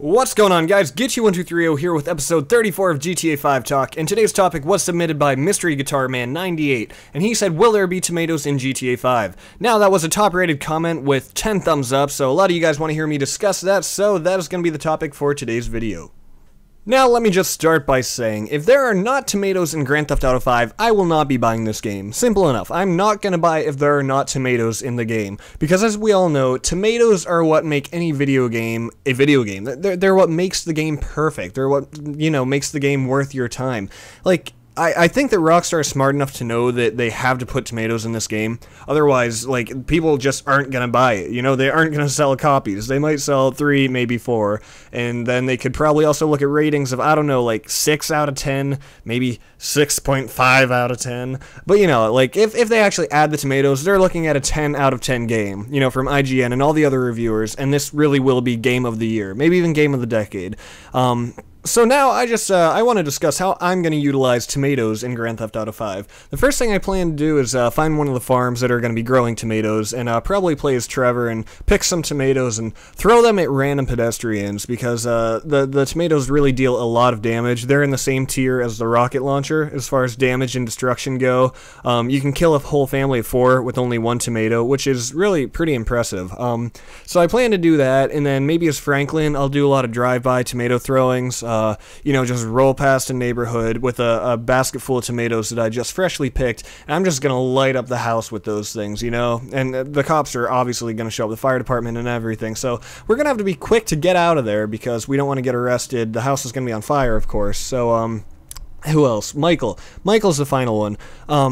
What's going on, guys? Get123 here with episode 34 of GTA 5 Talk, and today's topic was submitted by Mystery Guitar Man 98, and he said, will there be tomatoes in GTA 5? Now, that was a top-rated comment with 10 thumbs up, so a lot of you guys want to hear me discuss that, so that is going to be the topic for today's video. Now, let me just start by saying, if there are not tomatoes in Grand Theft Auto 5, I will not be buying this game. Simple enough. I'm not gonna buy if there are not tomatoes in the game. Because as we all know, tomatoes are what make any video game a video game. They're what makes the game perfect. They're what, makes the game worth your time. Like, I think that Rockstar is smart enough to know that they have to put tomatoes in this game. Otherwise, like, people just aren't going to buy it. You know, they aren't going to sell copies. They might sell 3, maybe 4. And then they could probably also look at ratings of, I don't know, like 6 out of 10, maybe 6.5 out of 10. But, like, if they actually add the tomatoes, they're looking at a 10 out of 10 game, from IGN and all the other reviewers. And this really will be game of the year, maybe even game of the decade. So now I want to discuss how I'm going to utilize tomatoes in Grand Theft Auto 5. The first thing I plan to do is find one of the farms that are going to be growing tomatoes and probably play as Trevor and pick some tomatoes and throw them at random pedestrians because the tomatoes really deal a lot of damage. They're in the same tier as the rocket launcher as far as damage and destruction go. You can kill a whole family of 4 with only 1 tomato, which is really pretty impressive. So I plan to do that, and then maybe as Franklin, I'll do a lot of drive-by tomato throwings. Just roll past a neighborhood with a basket full of tomatoes that I just freshly picked, and I'm just going to light up the house with those things, and the cops are obviously going to show up, the fire department and everything, so we're going to have to be quick to get out of there because we don't want to get arrested. The house is going to be on fire, of course, so, who else? Michael. Michael's the final one.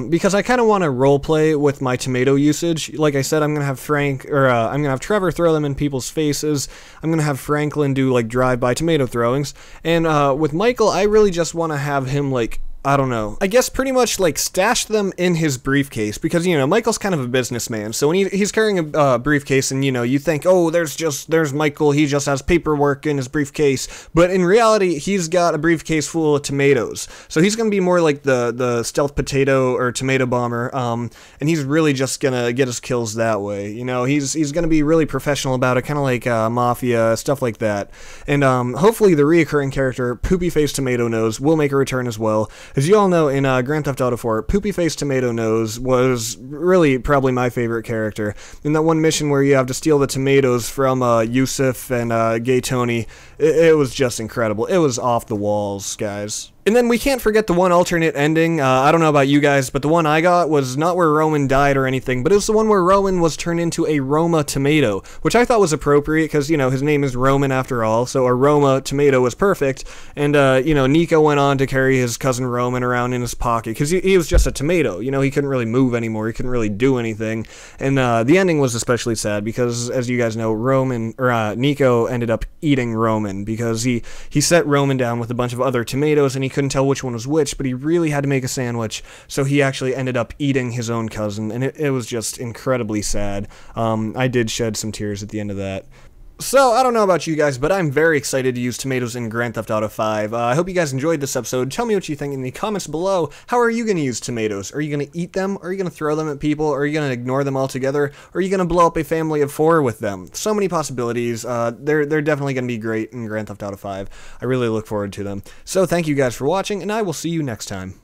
Because I kind of want to roleplay with my tomato usage. Like I said, I'm going to have I'm going to have Trevor throw them in people's faces. I'm going to have Franklin do, like, drive-by tomato throwings. And, with Michael, I really just want to have him, like, I don't know. I guess pretty much, like, stash them in his briefcase because, Michael's kind of a businessman. So when he's carrying a briefcase and, you think, oh, there's Michael, he just has paperwork in his briefcase. But in reality, he's got a briefcase full of tomatoes. So he's going to be more like the stealth potato or tomato bomber. And he's really just going to get his kills that way. He's going to be really professional about it, kind of like Mafia, stuff like that. And hopefully the reoccurring character, Poopy Face Tomato Nose, will make a return as well. As you all know, in Grand Theft Auto 4, Poopy Face Tomato Nose was really probably my favorite character. In that one mission where you have to steal the tomatoes from Yusuf and Gay Tony, it was just incredible. It was off the walls, guys. And then we can't forget the one alternate ending. I don't know about you guys, but the one I got was not where Roman died or anything, but it was the one where Roman was turned into a Roma tomato, which I thought was appropriate because, his name is Roman after all, so a Roma tomato was perfect. And, Nico went on to carry his cousin Roman around in his pocket because he was just a tomato. He couldn't really move anymore. He couldn't really do anything. And the ending was especially sad because, as you guys know, Nico ended up eating Roman because he set Roman down with a bunch of other tomatoes and he couldn't tell which one was which, but he really had to make a sandwich, so he actually ended up eating his own cousin, and it was just incredibly sad. I did shed some tears at the end of that. So, I don't know about you guys, but I'm very excited to use tomatoes in Grand Theft Auto 5. I hope you guys enjoyed this episode. Tell me what you think in the comments below. How are you going to use tomatoes? Are you going to eat them? Are you going to throw them at people? Are you going to ignore them altogether? Or are you going to blow up a family of 4 with them? So many possibilities. They're definitely going to be great in Grand Theft Auto 5. I really look forward to them. So, thank you guys for watching, and I will see you next time.